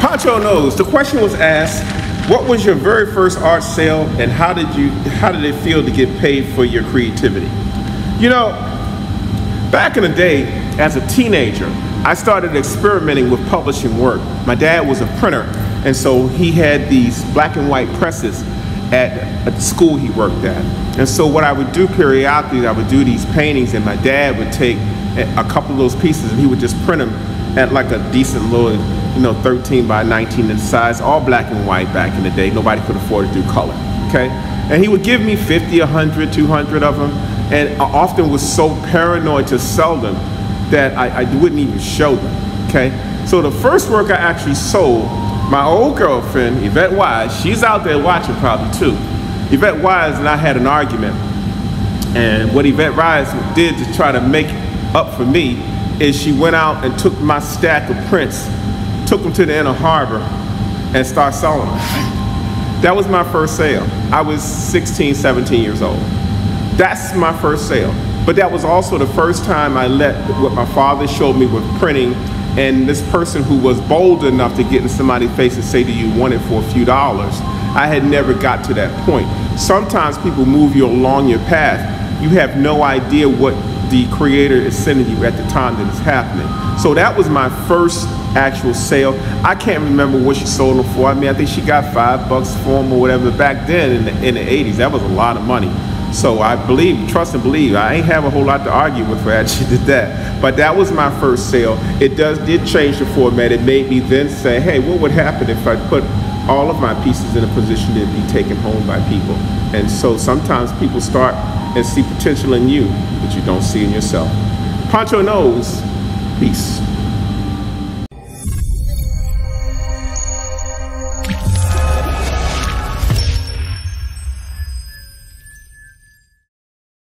Poncho Knows. The question was asked, what was your very first art sale and how did it feel to get paid for your creativity? You know, back in the day, as a teenager, I started experimenting with publishing work. My dad was a printer, and so he had these black and white presses at the school he worked at. And so what I would do periodically, I would do these paintings, and my dad would take a couple of those pieces and he would just print them at like a decent little, 13 by 19 in size, all black and white back in the day. Nobody could afford to do color, okay? And he would give me 50, 100, 200 of them, and I often was so paranoid to sell them that I wouldn't even show them, okay? So the first work I actually sold, my old girlfriend, Yvette Wise, she's out there watching probably too. Yvette Wise and I had an argument, and what Yvette Wise did to try to make up for me is she went out and took my stack of prints, took them to the Inner Harbor, and started selling them. That was my first sale. I was 16, 17 years old. That's my first sale. But that was also the first time I let what my father showed me with printing, and this person who was bold enough to get in somebody's face and say, do you want it for a few dollars? I had never got to that point. Sometimes people move you along your path. You have no idea what the creator is sending you at the time that it's happening. So that was my first actual sale. I can't remember what she sold them for. I mean, I think she got $5 for them or whatever. Back then in the 80s, that was a lot of money. So I believe, trust and believe, I ain't have a whole lot to argue with her as she did that. But that was my first sale. It did change the format. It made me then say, hey, what would happen if I put all of my pieces in a position to be taken home by people? And so sometimes people start and see potential in you that you don't see in yourself. Poncho Knows. Peace.